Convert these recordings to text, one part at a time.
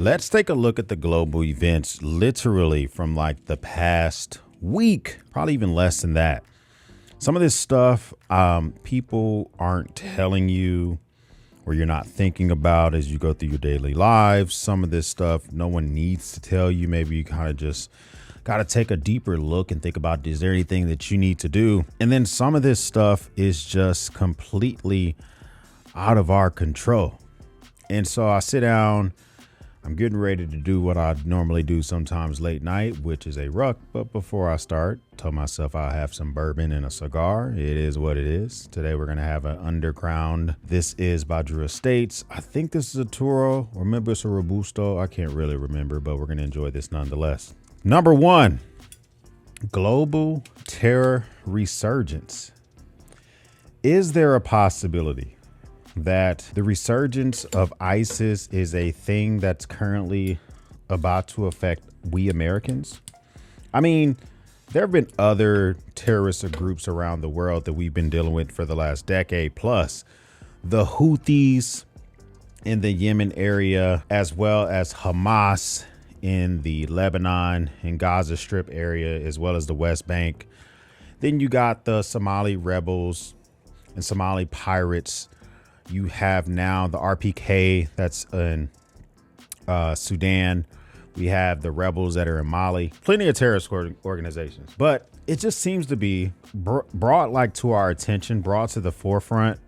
Let's take a look at the global events literally from like the past week, probably even less than that. Some of this stuff people aren't telling you or you're not thinking about as you go through your daily lives. Some of this stuff no one needs to tell you. Maybe you kind of just got to take a deeper look and think about, is there anything that you need to do? And then some of this stuff is just completely out of our control. And so I sit down, I'm getting ready to do what I normally do sometimes late night, which is a ruck. But before I start, tell myself I'll have some bourbon and a cigar. It is what it is. Today we're going to have an underground. This is by Drew Estates. I think this is a Toro, or maybe it's a Robusto. I can't really remember, but we're going to enjoy this nonetheless. Number one, global terror resurgence. Is there a possibility that the resurgence of ISIS is a thing that's currently about to affect we Americans? I mean, there have been other terrorist groups around the world that we've been dealing with for the last decade plus. The Houthis in the Yemen area, as well as Hamas in the Lebanon and Gaza Strip area, as well as the West Bank. Then you got the Somali rebels and Somali pirates. You have now the RPK that's in Sudan. We have the rebels that are in Mali. Plenty of terrorist organizations. But it just seems to be brought like to our attention, brought to the forefront,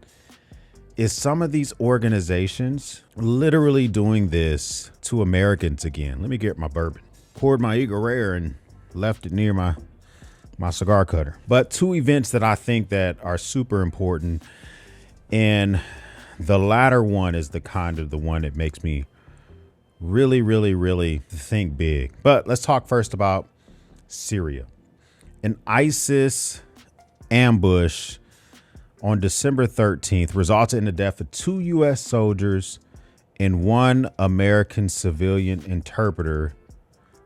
is some of these organizations literally doing this to Americans again. Let me get my bourbon. Poured my Eagle Rare and left it near my cigar cutter. But two events that I think that are super important, and the latter one is the kind of the one that makes me really think big. But let's talk first about Syria. An ISIS ambush on December 13th resulted in the death of 2 U.S. soldiers and 1 American civilian interpreter,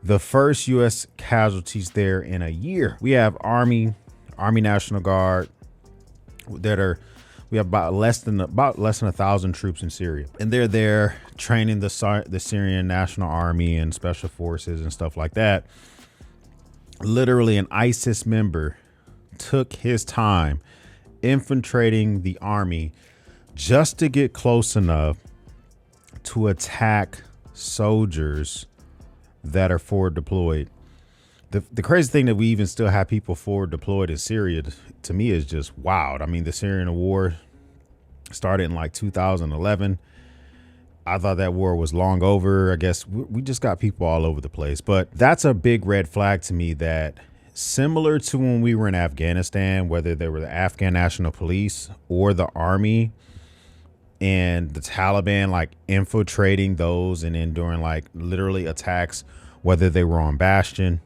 the first U.S. casualties there in a year. We have Army National Guard we have about less than 1,000 troops in Syria, and they're there training the Syrian National Army and special forces and stuff like that. Literally, an ISIS member took his time infiltrating the army just to get close enough to attack soldiers that are forward deployed. The crazy thing that we even still have people forward deployed in Syria, to me, is just wild. I mean, the Syrian war started in like 2011. I thought that war was long over. I guess we just got people all over the place. But that's a big red flag to me, that similar to when we were in Afghanistan, whether they were the Afghan National Police or the army and the Taliban, like infiltrating those and then doing like literally attacks, whether they were on Bastion,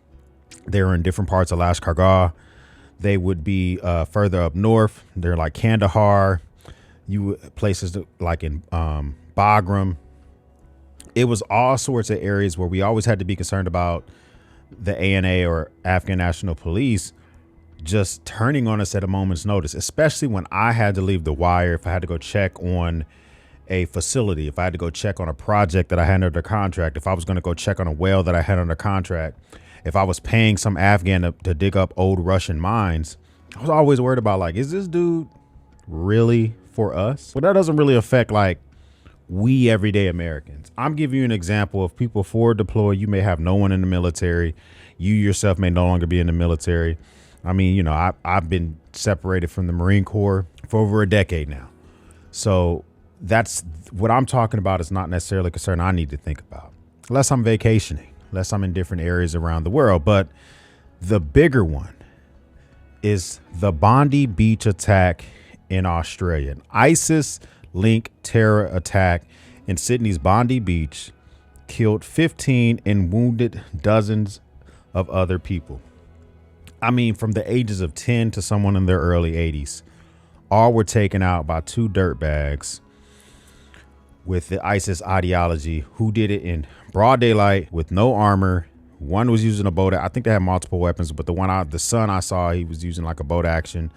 they were in different parts of Lashkar. They would be further up north. They're like Kandahar, places like in Bagram. It was all sorts of areas where we always had to be concerned about the ANA or Afghan National Police just turning on us at a moment's notice, especially when I had to leave the wire, if I had to go check on a facility, if I had to go check on a project that I had under contract, if I was going to go check on a well that I had under contract, if I was paying some Afghan to dig up old Russian mines. I was always worried about, like, is this dude really for us? Well, that doesn't really affect like we everyday Americans. I'm giving you an example of people forward deployed. You may have no one in the military. You yourself may no longer be in the military. I mean, you know, I've been separated from the Marine Corps for over a decade now. So that's what I'm talking about. Is not necessarily a concern I need to think about unless I'm vacationing, unless I'm in different areas around the world. But the bigger one is the Bondi Beach attack in Australia. An ISIS-linked terror attack in Sydney's Bondi Beach killed 15 and wounded dozens of other people. I mean, from the ages of 10 to someone in their early 80s. All were taken out by 2 dirtbags with the ISIS ideology, who did it in broad daylight with no armor. One was using a boat. I think they had multiple weapons, but the son I saw, he was using like a boat action.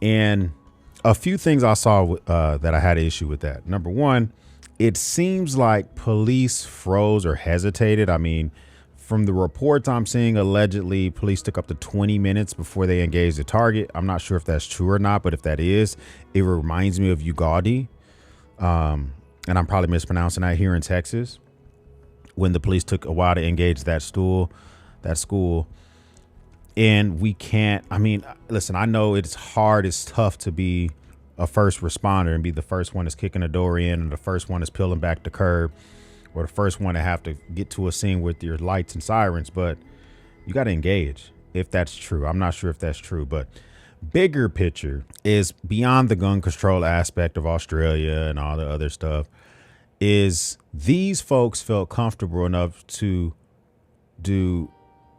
And a few things I saw that I had an issue with that. Number one, It seems like police froze or hesitated. I mean, from the reports I'm seeing, allegedly police took up to 20 minutes before they engaged the target. I'm not sure if that's true or not, but if that is, it reminds me of Uvalde. And I'm probably mispronouncing that, here in Texas, when the police took a while to engage that school. And we can't, I mean, listen, I know it's hard, it's tough to be a first responder and be the first one that's kicking the door in, and the first one that's peeling back the curb, or the first one to have to get to a scene with your lights and sirens, but you got to engage, if that's true. I'm not sure if that's true, but bigger picture is beyond the gun control aspect of Australia and all the other stuff, is these folks felt comfortable enough to do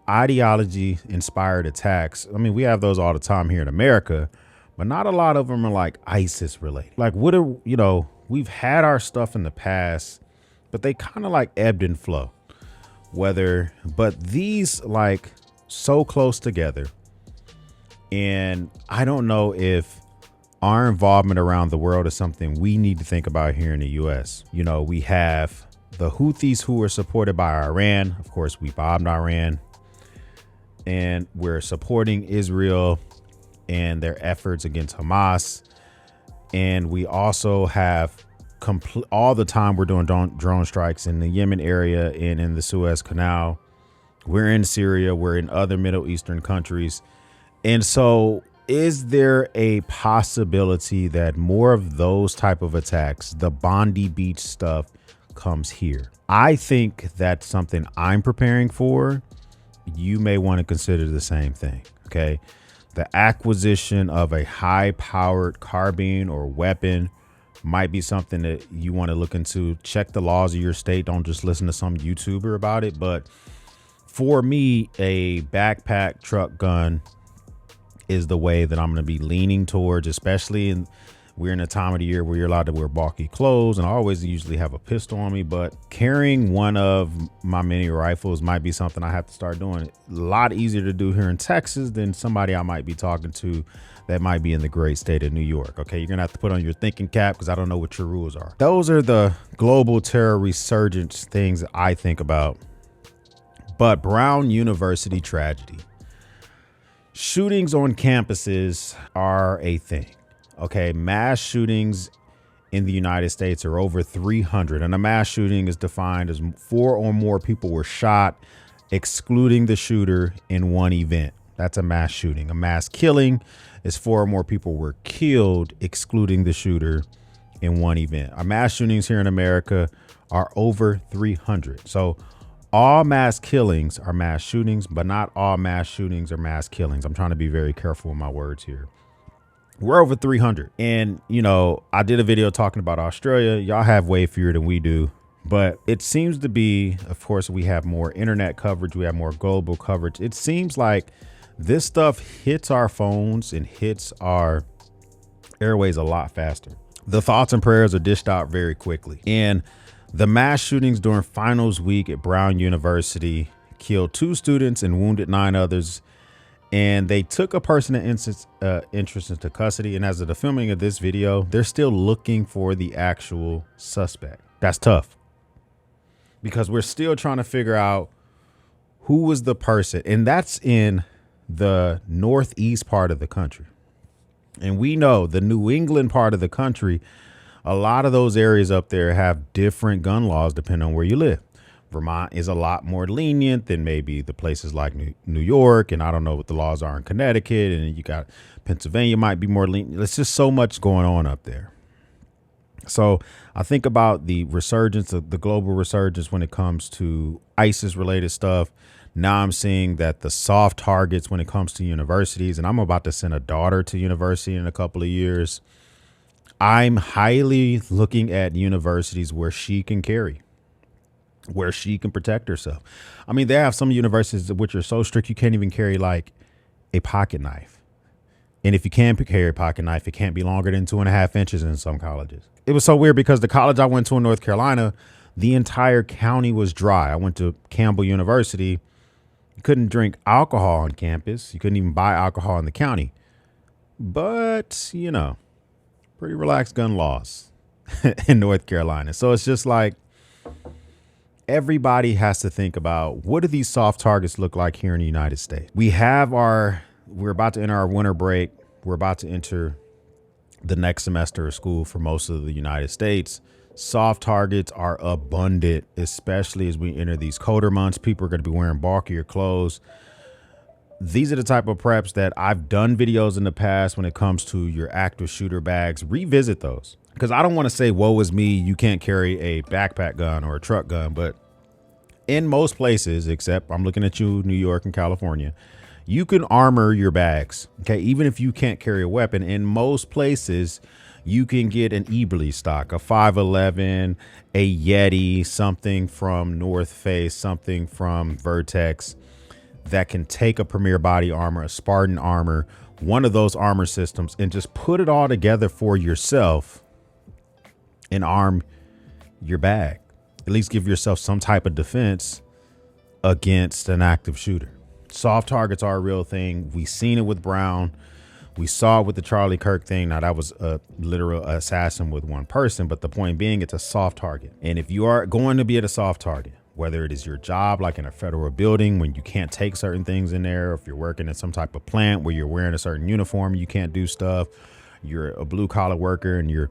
ideology inspired attacks. I mean, we have those all the time here in America, but not a lot of them are like ISIS related. Like, what are, we've had our stuff in the past, but they kind of like ebbed and flow. But these, like, so close together. And I don't know if our involvement around the world is something we need to think about here in the US. We have the Houthis, who are supported by Iran. Of course, we bombed Iran, and we're supporting Israel and their efforts against Hamas. And we also have all the time we're doing drone strikes in the Yemen area and in the Suez Canal. We're in Syria. We're in other Middle Eastern countries. And so is there a possibility that more of those type of attacks, the Bondi Beach stuff, comes here? I think that's something I'm preparing for. You may want to consider the same thing. Okay. The acquisition of a high powered carbine or weapon might be something that you want to look into. Check the laws of your state. Don't just listen to some YouTuber about it. But for me, a backpack truck gun is the way that I'm going to be leaning towards, especially we're in a time of the year where you're allowed to wear bulky clothes, and I always usually have a pistol on me, but carrying one of my mini rifles might be something I have to start doing. A lot easier to do here in Texas than somebody I might be talking to that might be in the great state of New York. Okay, you're gonna have to put on your thinking cap, because I don't know what your rules are. Those are the global terror resurgence things that I think about. But Brown University tragedy. Shootings on campuses are a thing. Okay, mass shootings in the United States are over 300, and a mass shooting is defined as 4 or more people were shot, excluding the shooter, in one event. That's a mass shooting. A mass killing is 4 or more people were killed, excluding the shooter, in one event. Our mass shootings here in America are over 300. So all mass killings are mass shootings, but not all mass shootings are mass killings. I'm trying to be very careful with my words here. We're over 300. And, I did a video talking about Australia. Y'all have way fewer than we do. But it seems to be, of course, we have more internet coverage. We have more global coverage. It seems like this stuff hits our phones and hits our airways a lot faster. The thoughts and prayers are dished out very quickly. And the mass shootings during finals week at Brown University killed 2 students and wounded 9 others. And they took a person of interest into custody. And as of the filming of this video, they're still looking for the actual suspect. That's tough, because we're still trying to figure out who was the person. And that's in the northeast part of the country. And we know the New England part of the country, a lot of those areas up there have different gun laws depending on where you live. Vermont is a lot more lenient than maybe the places like New York. And I don't know what the laws are in Connecticut. And you got Pennsylvania might be more lenient. There's just so much going on up there. So I think about the resurgence of the global resurgence when it comes to ISIS related stuff. Now I'm seeing that the soft targets when it comes to universities, and I'm about to send a daughter to university in a couple of years. I'm highly looking at universities where she can carry, where she can protect herself. I mean, they have some universities which are so strict you can't even carry like a pocket knife. And if you can carry a pocket knife, it can't be longer than 2.5 inches in some colleges. It was so weird because the college I went to in North Carolina, the entire county was dry. I went to Campbell University. You couldn't drink alcohol on campus. You couldn't even buy alcohol in the county. But, pretty relaxed gun laws. in North Carolina. So it's just like everybody has to think about, what do these soft targets look like here in the United States? We're about to enter our winter break. We're about to enter the next semester of school for most of the United States. Soft targets are abundant, especially as we enter these colder months. People are going to be wearing bulkier clothes. These are the type of preps that I've done videos in the past when it comes to your active shooter bags. Revisit those, because I don't want to say, woe is me, you can't carry a backpack gun or a truck gun. But in most places, except I'm looking at you, New York and California, you can armor your bags. Okay. Even if you can't carry a weapon, in most places, you can get an Eberly stock, a 511, a Yeti, something from North Face, something from Vertex that can take a Premier Body Armor, a Spartan Armor, one of those armor systems, and just put it all together for yourself and arm your bag. At least give yourself some type of defense against an active shooter. Soft targets are a real thing. We've seen it with Brown. We saw it with the Charlie Kirk thing. Now, that was a literal assassin with one person, but the point being, it's a soft target. And if you are going to be at a soft target, whether it is your job, like in a federal building, when you can't take certain things in there, or if you're working at some type of plant where you're wearing a certain uniform, you can't do stuff. You're a blue collar worker and you're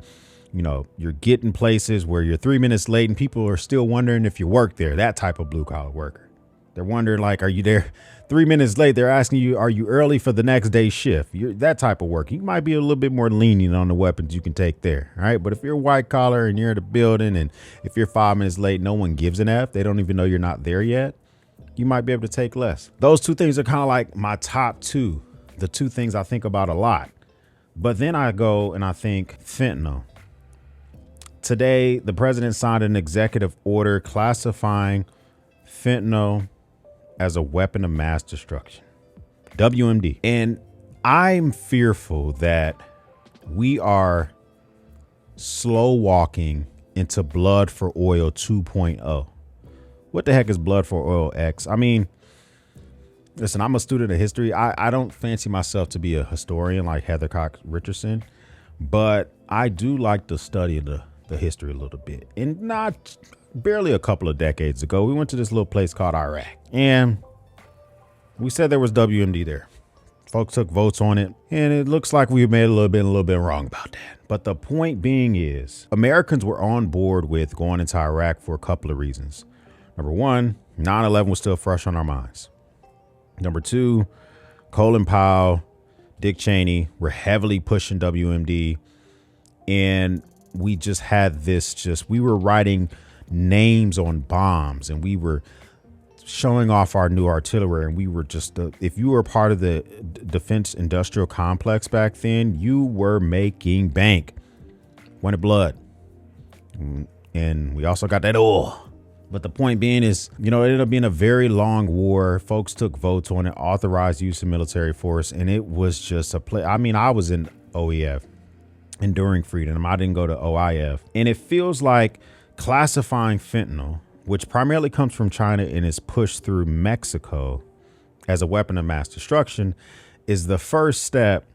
getting places where you're 3 minutes late and people are still wondering if you work there. That type of blue collar worker. They're wondering, like, are you there 3 minutes late? They're asking you, are you early for the next day's shift? You're that type of work. You might be a little bit more lenient on the weapons you can take there. All right. But if you're white collar and you're in the building, and if you're 5 minutes late, no one gives an F. They don't even know you're not there yet. You might be able to take less. Those two things are kind of like my top two, the two things I think about a lot. But then I go and I think fentanyl. Today, the president signed an executive order classifying fentanyl as a weapon of mass destruction, WMD. And I'm fearful that we are slow walking into blood for oil 2.0. What the heck is blood for oil X? I mean, listen, I'm a student of history. I don't fancy myself to be a historian like Heather Cox Richardson, but I do like to study the history a little bit. And not barely a couple of decades ago, we went to this little place called Iraq, and we said there was WMD there. Folks took votes on it, and it looks like we made a little bit wrong about that. But the point being is, Americans were on board with going into Iraq for a couple of reasons. Number one, 9/11 was still fresh on our minds. Number two, Colin Powell, Dick Cheney were heavily pushing WMD, and we just had this, we were writing names on bombs, and we were showing off our new artillery, and we were just, if you were part of the defense industrial complex back then, you were making bank. Wanted blood. And we also got that oil. But the point being is, it ended up being a very long war. Folks took votes on it, authorized use of military force, and it was just a play. I mean, I was in OEF, Enduring Freedom. I didn't go to OIF. And it feels like classifying fentanyl, which primarily comes from China and is pushed through Mexico as a weapon of mass destruction, is the first step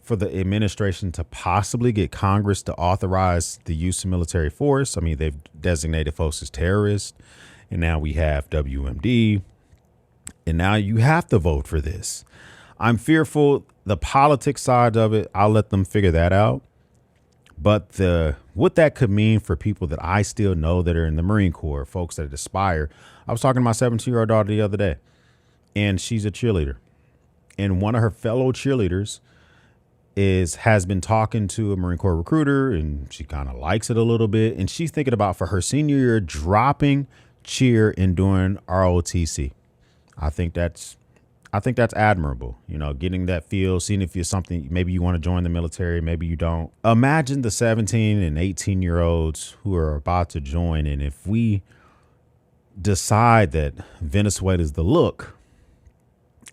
for the administration to possibly get Congress to authorize the use of military force. I mean, they've designated folks as terrorists, and now we have WMD, and now you have to vote for this. I'm fearful the politics side of it, I'll let them figure that out. But what that could mean for people that I still know that are in the Marine Corps, folks that aspire. I was talking to my 17-year-old daughter the other day, and she's a cheerleader. And one of her fellow cheerleaders has been talking to a Marine Corps recruiter, and she kind of likes it a little bit. And she's thinking about, for her senior year, dropping cheer and doing ROTC. I think that's admirable, getting that feel, seeing if you're something, maybe you want to join the military, maybe you don't. Imagine the 17 and 18-year-olds who are about to join. And if we decide that Venezuela is the look,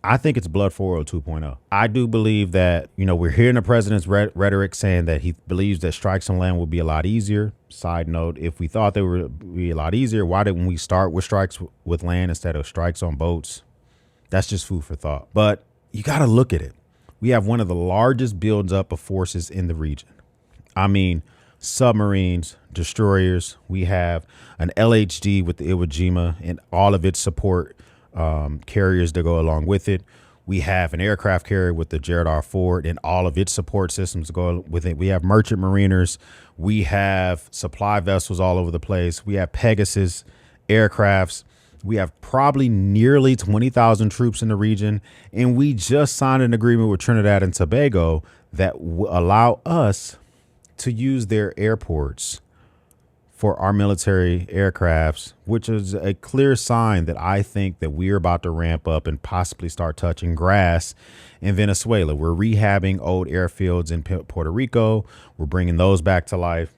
I think it's blood for oil 2.0. I do believe that, we're hearing the president's rhetoric saying that he believes that strikes on land will be a lot easier. Side note, if we thought they would be a lot easier, why didn't we start with strikes with land instead of strikes on boats? That's just food for thought. But you got to look at it. We have one of the largest builds up of forces in the region. I mean, submarines, destroyers. We have an LHD with the Iwo Jima and all of its support carriers that go along with it. We have an aircraft carrier with the Gerald R. Ford and all of its support systems go with it. We have merchant mariners. We have supply vessels all over the place. We have Pegasus aircrafts. We have probably nearly 20,000 troops in the region. And we just signed an agreement with Trinidad and Tobago that will allow us to use their airports for our military aircrafts, which is a clear sign that I think that we're about to ramp up and possibly start touching grass in Venezuela. We're rehabbing old airfields in Puerto Rico. We're bringing those back to life.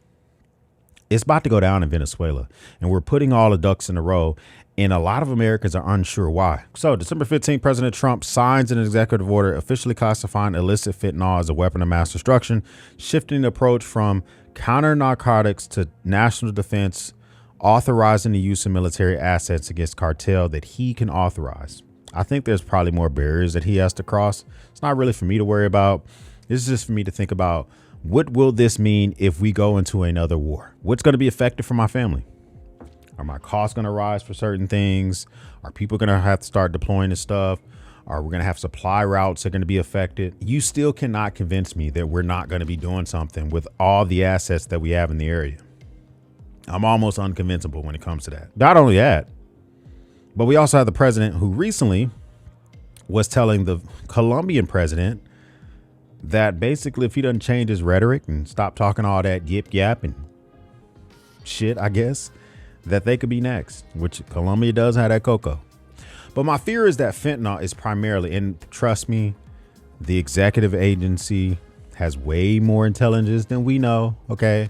It's about to go down in Venezuela, and we're putting all the ducks in a row. And a lot of Americans are unsure why. So December 15th, President Trump signs an executive order officially classifying illicit fentanyl as a weapon of mass destruction, shifting the approach from counter narcotics to national defense, authorizing the use of military assets against cartel that he can authorize. I think there's probably more barriers that he has to cross. It's not really for me to worry about. This is just for me to think about, what will this mean if we go into another war? What's going to be effective for my family? Are my costs going to rise for certain things? Are people going to have to start deploying this stuff? Are we going to have supply routes that are going to be affected? You still cannot convince me that we're not going to be doing something with all the assets that we have in the area. I'm almost unconvincible when it comes to that. Not only that, but we also have the president who recently was telling the Colombian president that basically if he doesn't change his rhetoric and stop talking all that yip yap and shit, I guess, that they could be next, which Colombia does have that cocoa. But my fear is that fentanyl is primarily, and trust me, the executive agency has way more intelligence than we know. OK,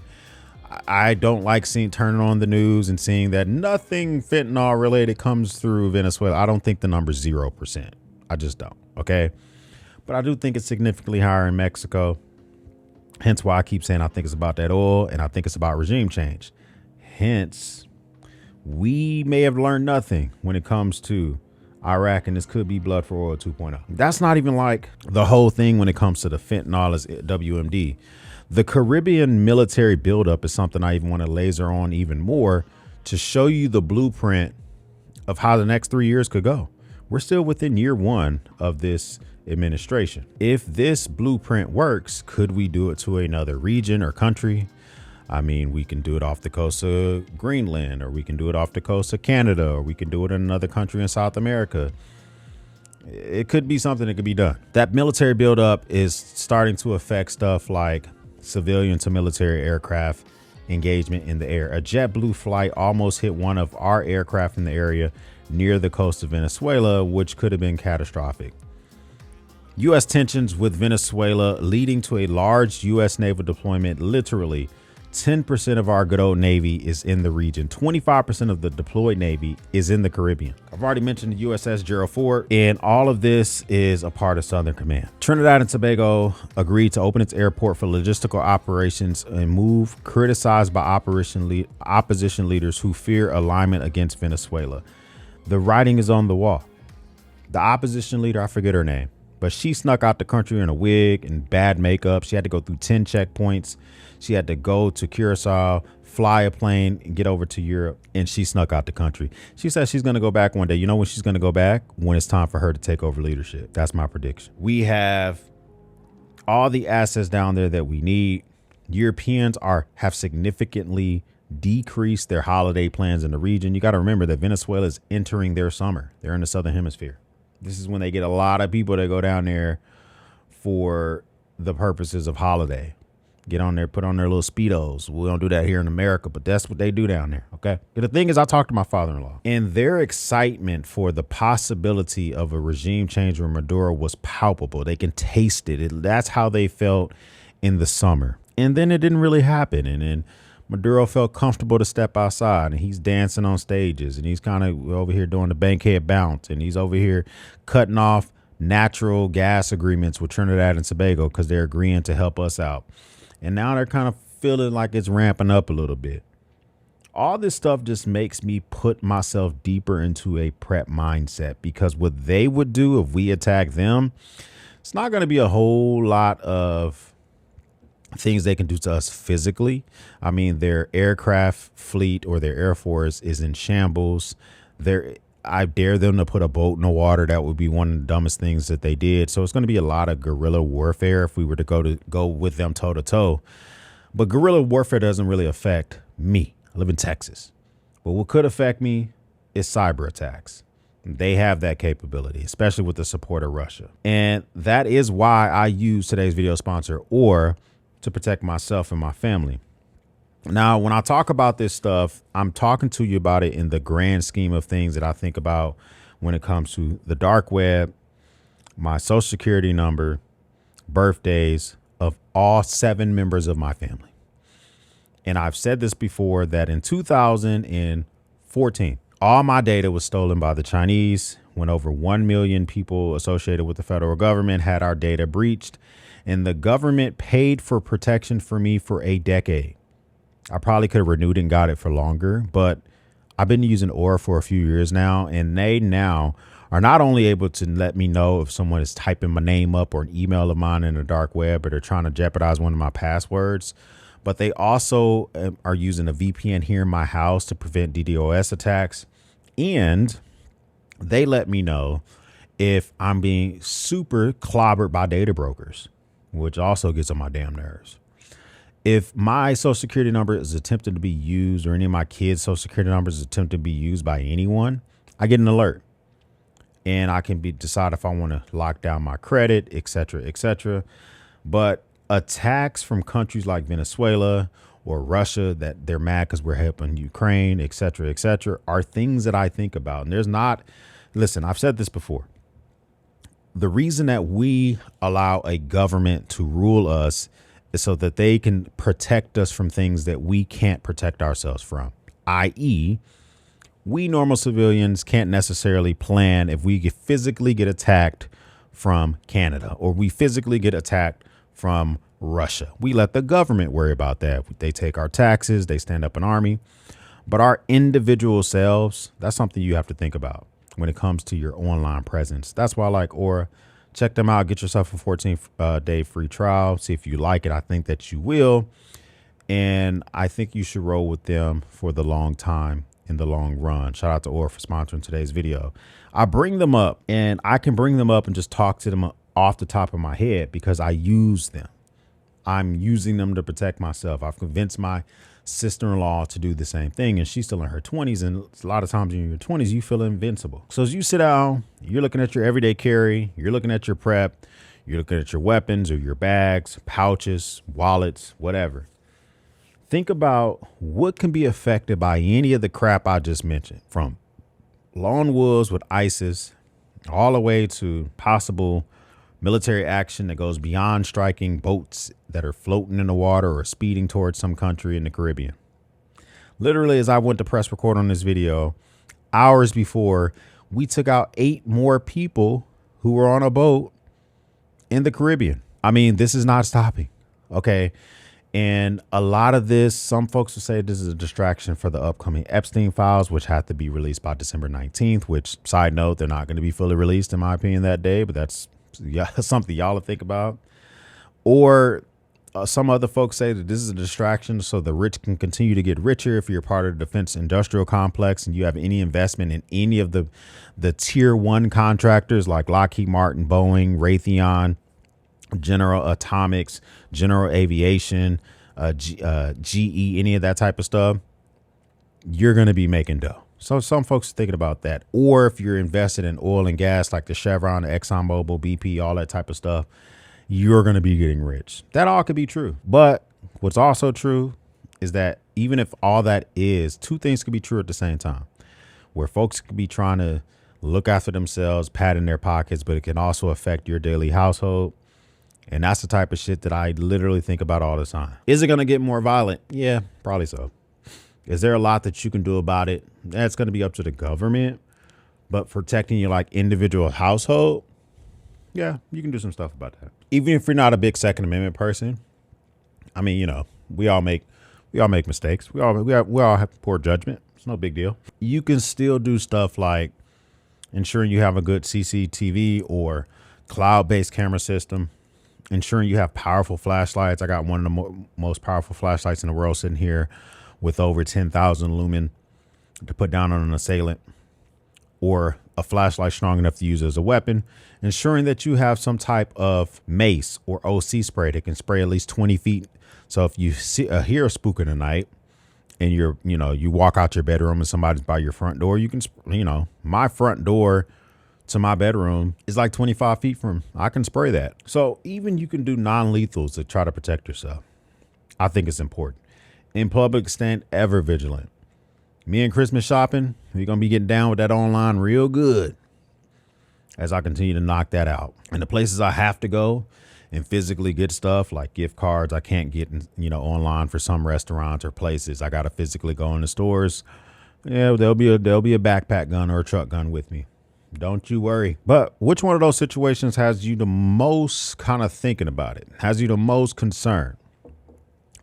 I don't like turning on the news and seeing that nothing fentanyl related comes through Venezuela. I don't think the number's 0%. I just don't. OK, but I do think it's significantly higher in Mexico. Hence why I keep saying I think it's about that oil and I think it's about regime change. Hence, we may have learned nothing when it comes to Iraq, and this could be blood for oil 2.0. That's not even like the whole thing when it comes to the fentanyl as WMD. The Caribbean military buildup is something I even want to laser on even more to show you the blueprint of how the next 3 years could go. We're still within year one of this administration. If this blueprint works, could we do it to another region or country? I mean, we can do it off the coast of Greenland, or we can do it off the coast of Canada, or we can do it in another country in South America. It could be something that could be done. That military buildup is starting to affect stuff like civilian to military aircraft engagement in the air. A JetBlue flight almost hit one of our aircraft in the area near the coast of Venezuela, which could have been catastrophic. U.S. tensions with Venezuela leading to a large U.S. naval deployment. Literally 10% of our good old Navy is in the region. 25% of the deployed Navy is in the Caribbean. I've already mentioned the USS Gerald Ford, and all of this is a part of Southern Command. Trinidad and Tobago agreed to open its airport for logistical operations, a move criticized by opposition leaders who fear alignment against Venezuela. The writing is on the wall. The opposition leader, I forget her name, but she snuck out the country in a wig and bad makeup. She had to go through 10 checkpoints. She had to go to Curacao, fly a plane and get over to Europe. And she snuck out the country. She says she's going to go back one day. You know when she's going to go back? When it's time for her to take over leadership. That's my prediction. We have all the assets down there that we need. Europeans have significantly decreased their holiday plans in the region. You got to remember that Venezuela is entering their summer. They're in the southern hemisphere. This is when they get a lot of people that go down there for the purposes of holiday. Get on there, put on their little Speedos. We don't do that here in America, but that's what they do down there. OK, but the thing is, I talked to my father-in-law, and their excitement for the possibility of a regime change with Maduro was palpable. They can taste it. That's how they felt in the summer. And then it didn't really happen. And then Maduro felt comfortable to step outside, and he's dancing on stages, and he's kind of over here doing the bankhead bounce, and he's over here cutting off natural gas agreements with Trinidad and Tobago because they're agreeing to help us out. And now they're kind of feeling like it's ramping up a little bit. All this stuff just makes me put myself deeper into a prep mindset, because what they would do if we attack them, it's not going to be a whole lot of things they can do to us physically. I mean, their aircraft fleet or their Air Force is in shambles. I dare them to put a boat in the water. That would be one of the dumbest things that they did. So it's going to be a lot of guerrilla warfare if we were to go with them toe to toe. But guerrilla warfare doesn't really affect me. I live in Texas. But what could affect me is cyber attacks. They have that capability, especially with the support of Russia. And that is why I use today's video sponsor, or to protect myself and my family. Now, when I talk about this stuff, I'm talking to you about it in the grand scheme of things that I think about when it comes to the dark web, my social security number, birthdays of all 7 members of my family. And I've said this before, that in 2014, all my data was stolen by the Chinese, when over 1 million people associated with the federal government had our data breached, and the government paid for protection for me for a decade. I probably could have renewed and got it for longer, but I've been using Aura for a few years now, and they now are not only able to let me know if someone is typing my name up or an email of mine in the dark web, or they're trying to jeopardize one of my passwords, but they also are using a VPN here in my house to prevent DDoS attacks. And they let me know if I'm being super clobbered by data brokers, which also gets on my damn nerves. If my social security number is attempted to be used, or any of my kids' social security numbers is attempted to be used by anyone, I get an alert, and I can decide if I want to lock down my credit, et cetera, et cetera. But attacks from countries like Venezuela or Russia, that they're mad because we're helping Ukraine, et cetera, are things that I think about. And listen, I've said this before. The reason that we allow a government to rule us is so that they can protect us from things that we can't protect ourselves from, i.e., we normal civilians can't necessarily plan if we physically get attacked from Canada, or we physically get attacked from Russia. We let the government worry about that. They take our taxes, they stand up an army. But our individual selves, that's something you have to think about when it comes to your online presence. That's why I like Aura. Check them out. Get yourself a 14-day free trial. See if you like it. I think that you will. And I think you should roll with them for the long time, in the long run. Shout out to Aura for sponsoring today's video. I bring them up, and I can bring them up and just talk to them off the top of my head because I use them. I'm using them to protect myself. I've convinced my sister-in-law to do the same thing, and she's still in her 20s. And a lot of times in your 20s, you feel invincible. So as you sit down, you're looking at your everyday carry, you're looking at your prep, you're looking at your weapons or your bags, pouches, wallets, whatever. Think about what can be affected by any of the crap I just mentioned, from lone wolves with ISIS all the way to possible military action that goes beyond striking boats that are floating in the water or speeding towards some country in the Caribbean. Literally, as I went to press record on this video, hours before, we took out 8 more people who were on a boat in the Caribbean. I mean, this is not stopping. Okay. And a lot of this, some folks will say this is a distraction for the upcoming Epstein files, which have to be released by December 19th, which, side note, they're not going to be fully released, in my opinion, that day. But that's something y'all to think about. Or some other folks say that this is a distraction so the rich can continue to get richer. If you're part of the defense industrial complex and you have any investment in any of the tier 1 contractors like Lockheed Martin, Boeing, Raytheon, General Atomics, General Aviation, GE, any of that type of stuff, you're going to be making dough. So some folks are thinking about that. Or if you're invested in oil and gas like the Chevron, the ExxonMobil, BP, all that type of stuff, you're going to be getting rich. That all could be true. But what's also true is that even if all that is, 2 things could be true at the same time, where folks could be trying to look after themselves, pad in their pockets, but it can also affect your daily household. And that's the type of shit that I literally think about all the time. Is it going to get more violent? Yeah, probably so. Is there a lot that you can do about it? That's going to be up to the government. But protecting your like individual household, yeah, you can do some stuff about that. Even if you're not a big Second Amendment person, I mean, you know, we all make mistakes. We all have poor judgment. It's no big deal. You can still do stuff like ensuring you have a good CCTV or cloud-based camera system ensuring you have powerful flashlights. I got one of the most powerful flashlights in the world sitting here with over 10,000 lumen to put down on an assailant, or a flashlight strong enough to use as a weapon. Ensuring that you have some type of mace or OC spray that can spray at least 20 feet. So if you hear a spook in the night and you walk out your bedroom and somebody's by your front door, you can, my front door to my bedroom is like 25 feet from, I can spray that. So even you can do non-lethals to try to protect yourself. I think it's important. In public, stand ever vigilant. Me and Christmas shopping, we're going to be getting down with that online real good as I continue to knock that out. And the places I have to go and physically get stuff like gift cards, I can't get, online for some restaurants or places. I got to physically go in the stores. Yeah, there'll be a backpack gun or a truck gun with me. Don't you worry. But which one of those situations has you the most kind of thinking about it? Has you the most concerned?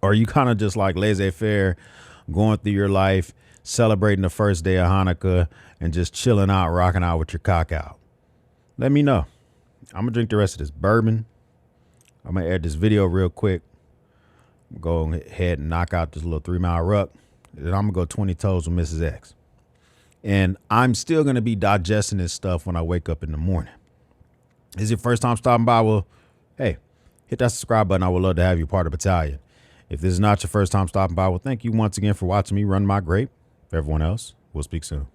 Or are you kind of just like laissez-faire, going through your life, celebrating the first day of Hanukkah and just chilling out, rocking out with your cock out? Let me know. I'm going to drink the rest of this bourbon. I'm going to edit this video real quick. Go ahead and knock out this little 3-mile ruck. And I'm going to go 20 toes with Mrs. X. And I'm still going to be digesting this stuff when I wake up in the morning. Is it your first time stopping by? Well, hey, hit that subscribe button. I would love to have you part of Battalion. If this is not your first time stopping by, well, thank you once again for watching me run my grape. For everyone else, we'll speak soon.